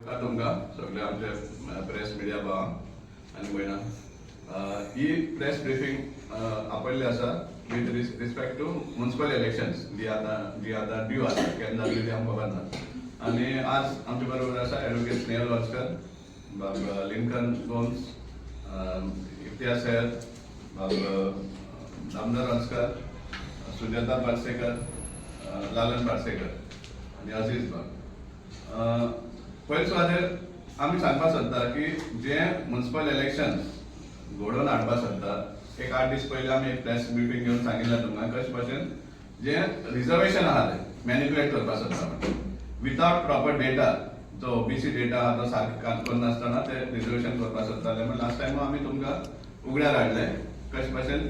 तुमकां सगळ्या आमच्या प्रेस मिडिया भावांक आनी भयणांक ही प्रेस ब्रिफींग आपयल्ली आसा with respect to municipal elections जी आतां ड्यू आसा केन्ना जातली ती आमकां खबर ना. आनी आज आमचे बरोबर आसा एडवोकेट स्नेहल वाचकर, बाब लिंकन गोम्स, इम्तियाज सैयद, बाब दामोदर वाचकर, सुजाता पार्सेकर, लालन पार्सेकर आनी अजीज बाब. पयले सुवातेर आमी सांगपाक सोदता की जे म्युनिसिपल इलेक्शन घडोवन हाडपाक सोदता, एक 8 दीस पयलीं आमी एक प्रेस ब्रिफींग घेवन सांगिल्लें तुमकां कशे भशेन जे रिजर्वेशन आहा ते मॅनिप्युलेट करपाक सोदता विथआउट प्रॉपर डेटा. जो ओबीसी डेटा आहा तो सारको करून नासतना ते रिजर्वेशन करपाक सोदताले. म्हण लास्ट टायम आमी तुमकां उगड्यार हाडले कशे भशेन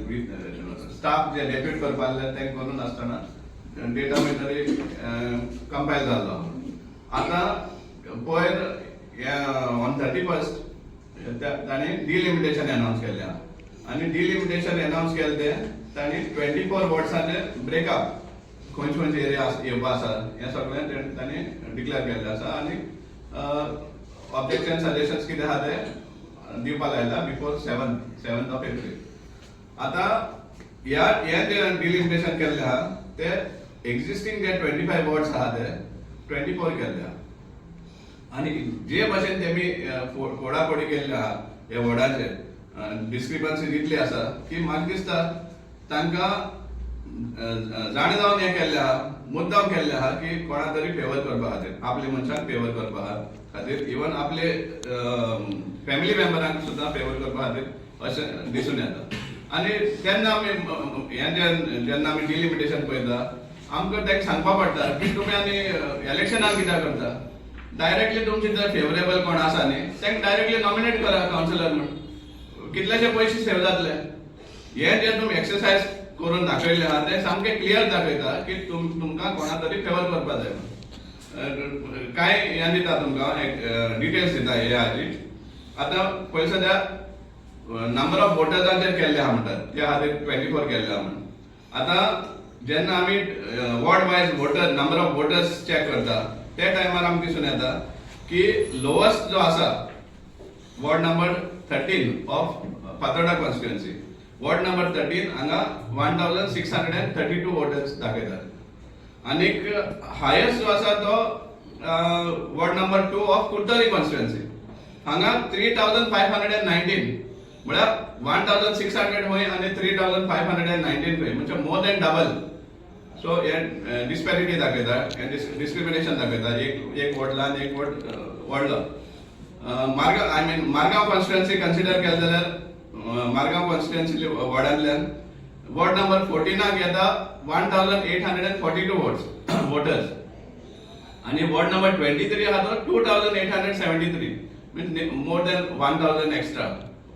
स्टाफ जे डेप्यूट करपाक आसले ते करून नासतना डेटा मागीर कंपायल जाल्लो. आतां पयर ऑन 31st तांणी डिलिमिटेशन अनाउन्स केल्लें आहा आनी डिलिमिटेशन अनाउन्स केलें ते तांणी 24 वॉर्ड्साचे ब्रेकअप खंयचे खंयचे एरिया येवपा आसा हें सगळें तांणी डिक्लेअर केल्लें आसा. आनी ऑब्जेक्शन सजेशन्स कितें आहा ते दिवपाक लायला बिफोर 7th ऑफ एप्रील. आतां हें जे डिलिमिटेशन केल्लें आहा ते एक्झिस्टींग जे 25 वॉर्ड्स आहा ते 24 केल्ले आहा. आनी जे भशेन तेमी फोडाफोडी केल्ली आहा ह्या वॉर्डाचे डिस्क्रिपन्सी जितली आसा की म्हाका दिसता तांकां जाणे जावन हें केल्लें आहा, मुद्दाम केल्लें आहा की कोणा तरी फेवर करपा खातीर, आपल्या मनशाक फेवर करपा खातीर, इवन आपले फॅमिली मेंबरांक सुद्दां फेवर करपा खातीर अशें दिसून येता. आनी तेन्ना आमी हें जेन्ना आमी डिलिमिटेशन पळयता आमकां तेका सांगपा पडटा की तुमी आनी इलेक्शनाक कित्याक करता. डायरेक्टली तुमचे जर फेवरेबल कोण आसा न्ही तांकां डायरेक्टली नॉमिनेट करा कावन्सिलर म्हणून, कितलेशे पयशे सेव जातले. हे जे तुमी एक्सरसायज करून दाखयले आहा ते सामके क्लियर दाखयता की तुमकां कोणा तरी फेवर करपा जाय. कांय हें दिता तुमकां डिटेल्स दिता हे हाजी. आतां पयली सद्या नंबर ऑफ वोटर्सांचेर केल्ले आहा म्हणटात त्या खातीर 24 केल्ले आहा म्हणून. आतां जेन्ना आमी ward wise voter number of voters check करता त्या टायमार आमकां दिसून येता की लोवस्ट जो आसा ward number 13 of Fatorda constituency, ward number 13 हांगा 1632 वोटर्स दाखयतात. आनीक हायेस्ट जो आसा तो ward number 2 of Curtorim constituency हांगा 3519, म्हळ्यार 1600 खंय आनी 3519 खंय, म्हणजे मोर देन डबल. सो हे डिस्पॅरिटी दाखयता, डिस्क्रिमिनेशन दाखयता. एक वॉर्डला एक वॉर्ड व्हडलो. मारगांव कॉन्स्टिट्युएन्सी कन्सिडर केलें जाल्यार मारगांव कॉन्स्टिट्युएन्सी वॉर्डांतल्यान वॉर्ड नंबर 14 येता 1842 वोटर्स आनी वॉर्ड नंबर 23 आहा तो 2873, means more than 1000 extra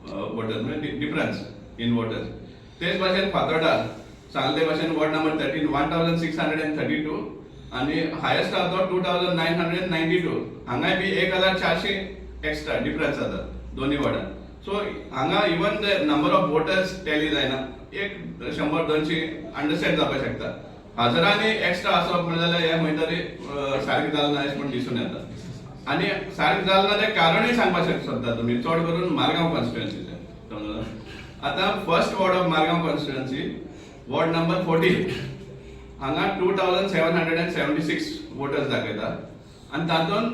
voters, म्हणजे डिफरन्स इन वोटर्स. तेच भाशेन फातोर्डा सांगले भाशेन वॉर्ड नंबर 13 1632 आनी हायेस्ट आहा तो 2992. हांगाय बी 1400 एक्स्ट्रा डिफरन्स जाता दोन्ही वॉर्डान. सो हांगा even the number of voters tally जायना, एक 100-200 अंडरस्टँड जावपाक शकता. हजारांनी एक्स्ट्रा आसप म्हणजे जाल्यार हें खंय तरी सारकें जालें ना अशें म्हूण दिसून येता. आनी सारकें जालें ना तें कारणूय सांगपाक सोदता तुमी, चड करून मारगांव कॉन्स्टिट्युएन्सीचें. आतां first ward of Margao constituency ward number 14 हांगा 2776 वोटर्स दाखयता. आनी तातूंत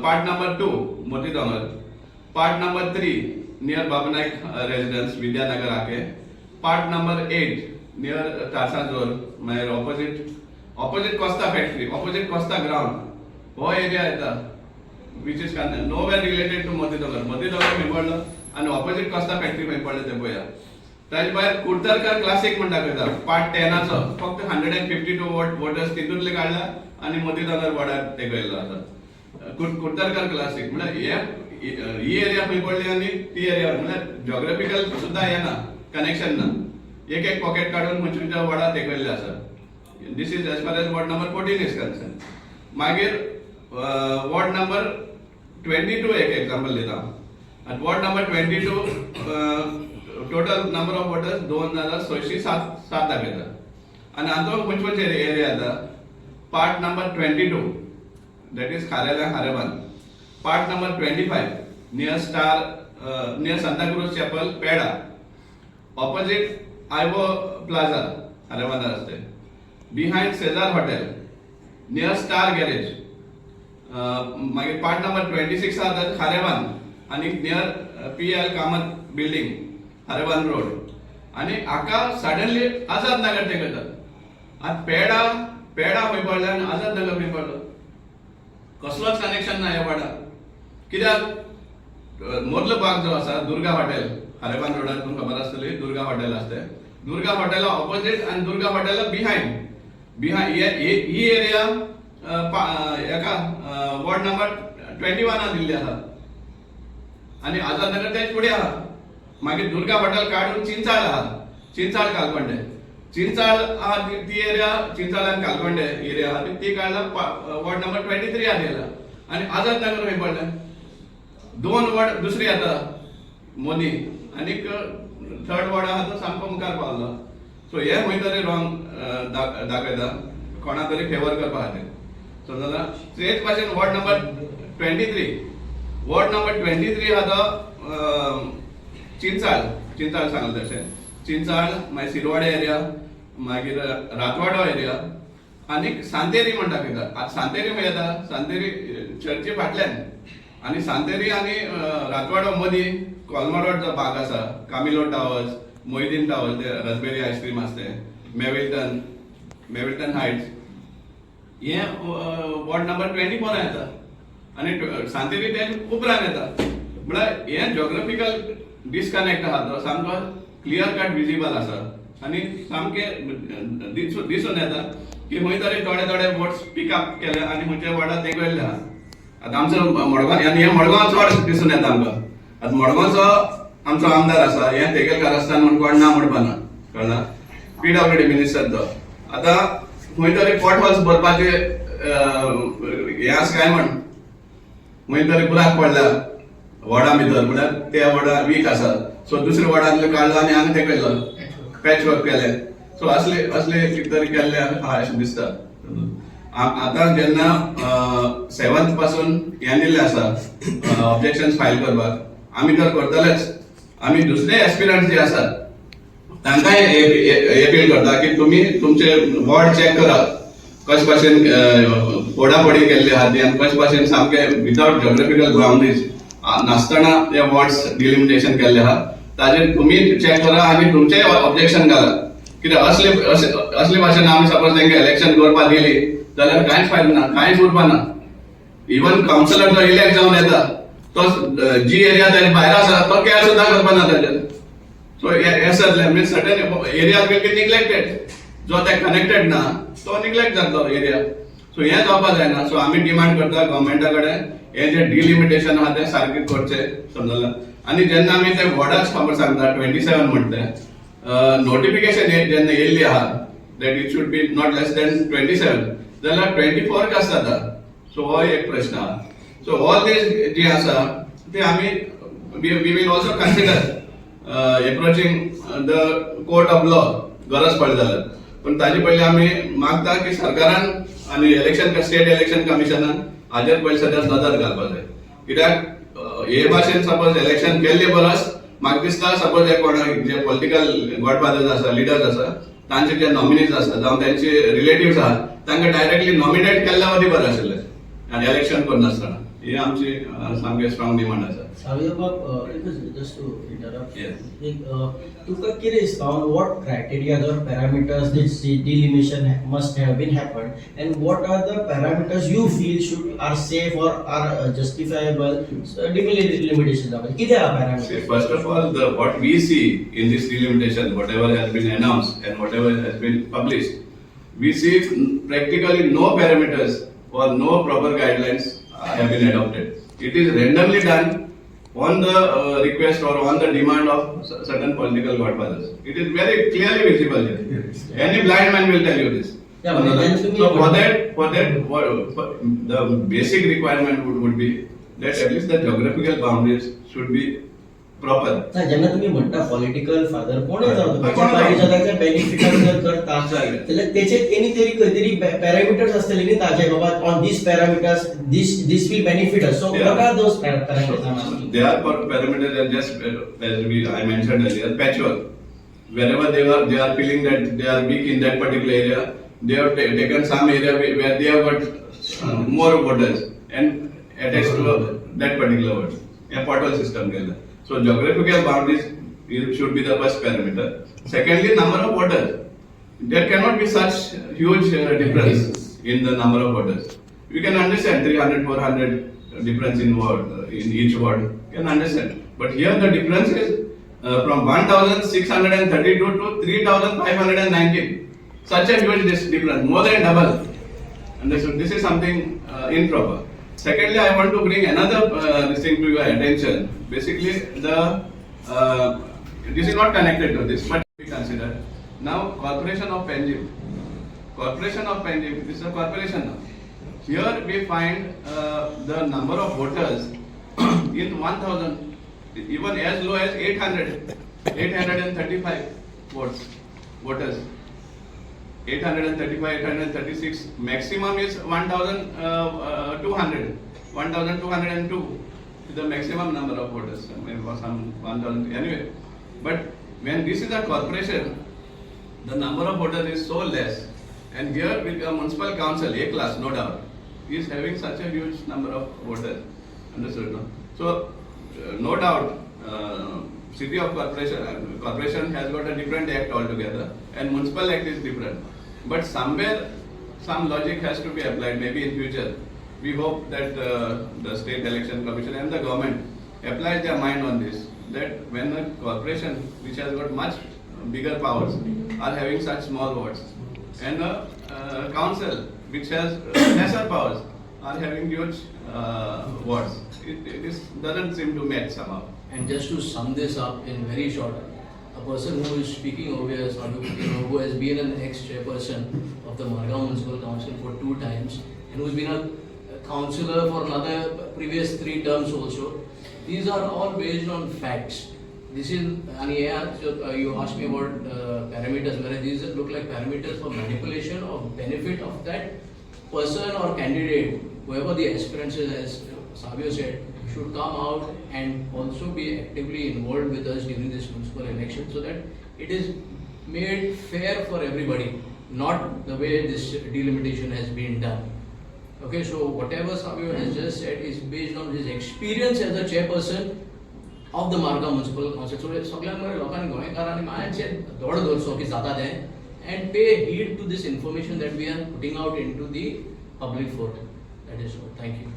part number 2 Moti Dongar, part number 3 near Babnayak residence Vidyanagar आके, पार्ट नंबर 8 नियर तारसांजोर, मागीर opposite Costa factory, opposite Costa ground हो एरिया येता which is nowhere related to Moti Dongar खंय पडलो आनी ऑपोजिट कोस्ता फॅक्टरी खंय पडले ते पळया. ताजे भायर कुर्तरकर क्लासीक म्हण दाखयता पार्ट 10 फक्त 152 वोटर्स तितूंतले काडला आनी मोती दोंगर वॉर्डार तेगयल्लो आसा. कुर्तरकर क्लासीक म्हळ्यार ही एरिया खंय पडली आनी ती एरिया म्हळ्यार जॉग्राफिकल सुद्दां हें ना, कनेक्शन ना. एक पॉकेट काडून खंयच्या वॉर्डार तेगयल्ले आसा. This is as far as ward number 14 is concern. मागीर वॉर्ड नंबर 22 एक एग्जांपल दिता. Ward number 22 total number of voters 2607 दाखयता. आनी हातूंत खंयचे एरिया येता part number 22 that is Kharela Haraban. part number 25 near Santa Cruz Chapel, Peda, opposite Ivo Plaza, Harevan Raste, behind Cesar Hotel, near Star Garage. Part number 26 are Harevan, and near PL Kamat building, Harevan Road. आणि आका suddenly Azad नगर ते करतात आज पेडा खंय पडले आनी आझाद नगर खंय पडलो कसलोच कनेक्शन ना ह्या वाड्याक कित्याक मदलो भाग जो आसा दुर्गा हॉटेल हारेबान रोडार तुमकां खबर आसतली दुर्गा हॉटेल आसता दुर्गा हॉटेला ऑपोजिट आनी दुर्गा हॉटेला बिहाइंड ही एरिया एका वॉर्ड नंबर 21 दिल्ली आहा आनी आझाद नगर तेच फुडें आहा मागीर दुर्गा हॉटेल काढून चिंचाळ आहा चिंचाळ कालपंडे चिंचाळ आहा ती एरिया चिंचाळ आनी कालपंडे एरिया आहा ती काडला वॉर्ड नंबर 23 आलेला आनी आझाद नगर खंय पडले दोन वॉर्ड दुसरी आता मोदी आनी थर्ड वॉर्ड आहा तो सामको मुखार पावलो सो हे खंय तरी रॉंग दाखयता कोणा तरी फेवर करपा खातीर सो जाल्यार तेच भाशेन वॉर्ड नंबर 23 आहा तो चिंचाळ सांगल तशें चिंचाळ मागीर सिरवाडे एरिया मागीर रातवाडो एरिया आनी सांतेरी म्हणटा कित्याक आतां सांतेरी खंय येता सांतेरी चर्ची फाटल्यान आनी सांतेरी आनी रातवाडो मदीं कोलमा रोड जो भाग आसा कामिलो टावर्स मोहिदीन टावर्स ते रसबेरी आयस्क्रीम आसता मेविल्टन हायट्स हे वॉर्ड नंबर 24 येता आनी सांतेरी ते उपरांत येता म्हळ्यार हे जॉग्राफिकल डिस्कनेक्ट आहा तो सामको क्लियर कट विजिबल आसा आनी सामके दिसून येता की खंय तरी थोडे वोट्स पिकअप केले आनी खंयच्या वॉर्डात ते गेल्ले आहा आतां आमचो मडगांव आनी हे मडगांव चड दिसून येता आमकां आतां मडगांवचो आमचो आमदार आसा हे तेगेलकार आसतना म्हण कोण ना म्हणपाना कळ्ळा PWD मिनिस्टर तो आतां खंय तरी पोर्ट हॉल्स भरपाचे हे आसा काय म्हण खंय तरी बुराक पडला वॉर्डा भितर म्हळ्यार त्या वॉर्डा वीक आसा सो दुसऱ्या वॉर्डांतले काडलो आनी हांगा ते केलो पॅच वर्क केले सो असले कितें तरी केल्ले आहा अशें दिसता आतां जेन्ना 7th पासून हे दिल्ले आसा ऑब्जेक्शन फायल करपाक आमी तर करतलेच आमी दुसरे एस्पिरंट्स जे आसात तांकांय अपील करता की तुमी तुमचे वॉर्ड चॅक करा कशे भाशेन फोडाफोडी केल्ली आहा ती आनी कशे भाशेन सामके विदाउट जॉग्राफिकल बाउंड्रीज नासतना ते वॉर्ड्स डिलिमिटेशन केल्ले आहा ताजेर तुमी चॅक करा आनी तुमचेय ऑब्जेक्शन घाला कित्याक असले भाशेन आमी सपोज तांकां इलेक्शन करपाक दिली जाल्यार कांयच फायदो ना कांयच उरपा ना इवन कावन्सिलर जो इलेक्ट जावन येता तो जी एरिया ताजे भायर आसा तो कॅर सुद्दां करपा ना ताजेर सो हे सगळे means certain area will be neglected जो ते कनेक्टेड ना तो निग्लेक्ट जातलो एरिया सो हे जावपा जायना सो आमी डिमांड करता गव्हर्मेंटा कडेन हे जे डिलिमिटेशन आहा ते सारके करचे समजला आनी जेन्ना आमी ते वॉर्डाच खबर सांगता 27 म्हणटे नोटिफिकेशन जेन्ना येयल्ली आहा that it should be not less than 27 जाल्यार 24 कस जाता सो हो एक प्रश्न आहा सो ऑल दीस जे आसा ते आमी we will also consider approaching the court of law गरज पडली जाल्यार पण ताजे पयलीं आमी मागता की सरकारान आनी स्टेट इलेक्शन कमिशनान हाजेर पयलीं सद्या नदर घालपाक जाय कित्याक हे भाशेन सपोज इलेक्शन केल्ले परस म्हाका दिसता सपोज हे कोण जे पॉलिटिकल गॉडफादर्स आसा लिडर्स आसा तांचे जे नॉमिनीज आसा जावं तांचे रिलेटिव्स आहा तांकां डायरेक्टली नॉमिनेट केल्ल्या वदी बरें आशिल्लें आनी इलेक्शन करनासतना ही आमची सामकी स्ट्रॉंग डिमांड आसा just to interrupt. तुका कितें दिसता what criteria or parameters this delimitation must have been happened and what are the parameters you feel are safe or are justifiable delimitation कितें आहा parameters? First of all, what we see in this delimitation, whatever has been announced and whatever has been published, we see practically no parameters or no proper guidelines have been adopted. It is randomly done on the request or on the demand of certain political godfathers. It is very clearly visible here. Any blind man will tell you this. So for that, the basic requirement would be that at least the geographical boundaries should be proper. ना जेन्ना तुम्ही म्हणता political father कोणूय जावं कोण त्याच्या जावं. बाईच्या ताच्या बेनिफिटाक जर करता चालेल. जाल्यार तेचे तेणी तरी खंय तरी पॅरामिटर्स आसतले न्ही ताजे बाबा on these parameters this will benefit us so Yeah. What are those parameters They are parameters are just I mentioned earlier, patchwork. Wherever they are feeling that they are weak in that particular area, they have taken some area where they have got more voters and attached to that particular vote. A portal system केलं. So geographical boundaries should be the first parameter. Secondly, number of voters. There cannot be such huge difference in the number of voters. We can understand 300, 400 difference in each ward. Can understand. But here the difference is from 1,632 to 3,519. Such a huge difference, more than double. Understood? This is something improper. Secondly, I want to bring another thing to your attention. Basically, this is not connected to this, but we consider now Corporation of Panjim. Corporation of Panjim, this is a corporation now. Here we find the number of voters in 1,000, even as low as 835 voters. 835, 836. Maximum is 1,200, 1,202 is the maximum number of voters. Maybe some 1,000 anyway. But when this is a corporation, the number of voters is so less. And here with a municipal council, A class, no doubt, is having such a huge number of voters. Understood? No? So, no doubt, city of corporation has got a different act altogether, and municipal act is different. But somewhere, some logic has to be applied. Maybe in future, we hope that the state election commission and the government applies their mind on this. That when a corporation which has got much bigger powers are having such small votes, and a council which has lesser powers are having huge votes, it doesn't seem to match somehow. And just to sum this up in very short, a person who is speaking over here, who has been an ex-chairperson of the Margao Municipal Council for 2 times, and who's been a councillor for another previous 3 terms also. These are all based on facts. This is, and you asked me about parameters, whereas these look like parameters for manipulation of benefit of that person or candidate, whoever the aspirant is, as Savio said, should come out and also be actively involved with us during this municipal election so that it is made fair for everybody, not the way this delimitation has been done. Okay, so whatever Savio has just said is based on his experience as a chairperson of the Margao Municipal Council. So सगळ्यांमध्ये लोकांनी गोंयकारांनी मातशे धोड दवरचो की जाता तें and pay heed to this information that we are putting out into the public forum. That is all. Thank you.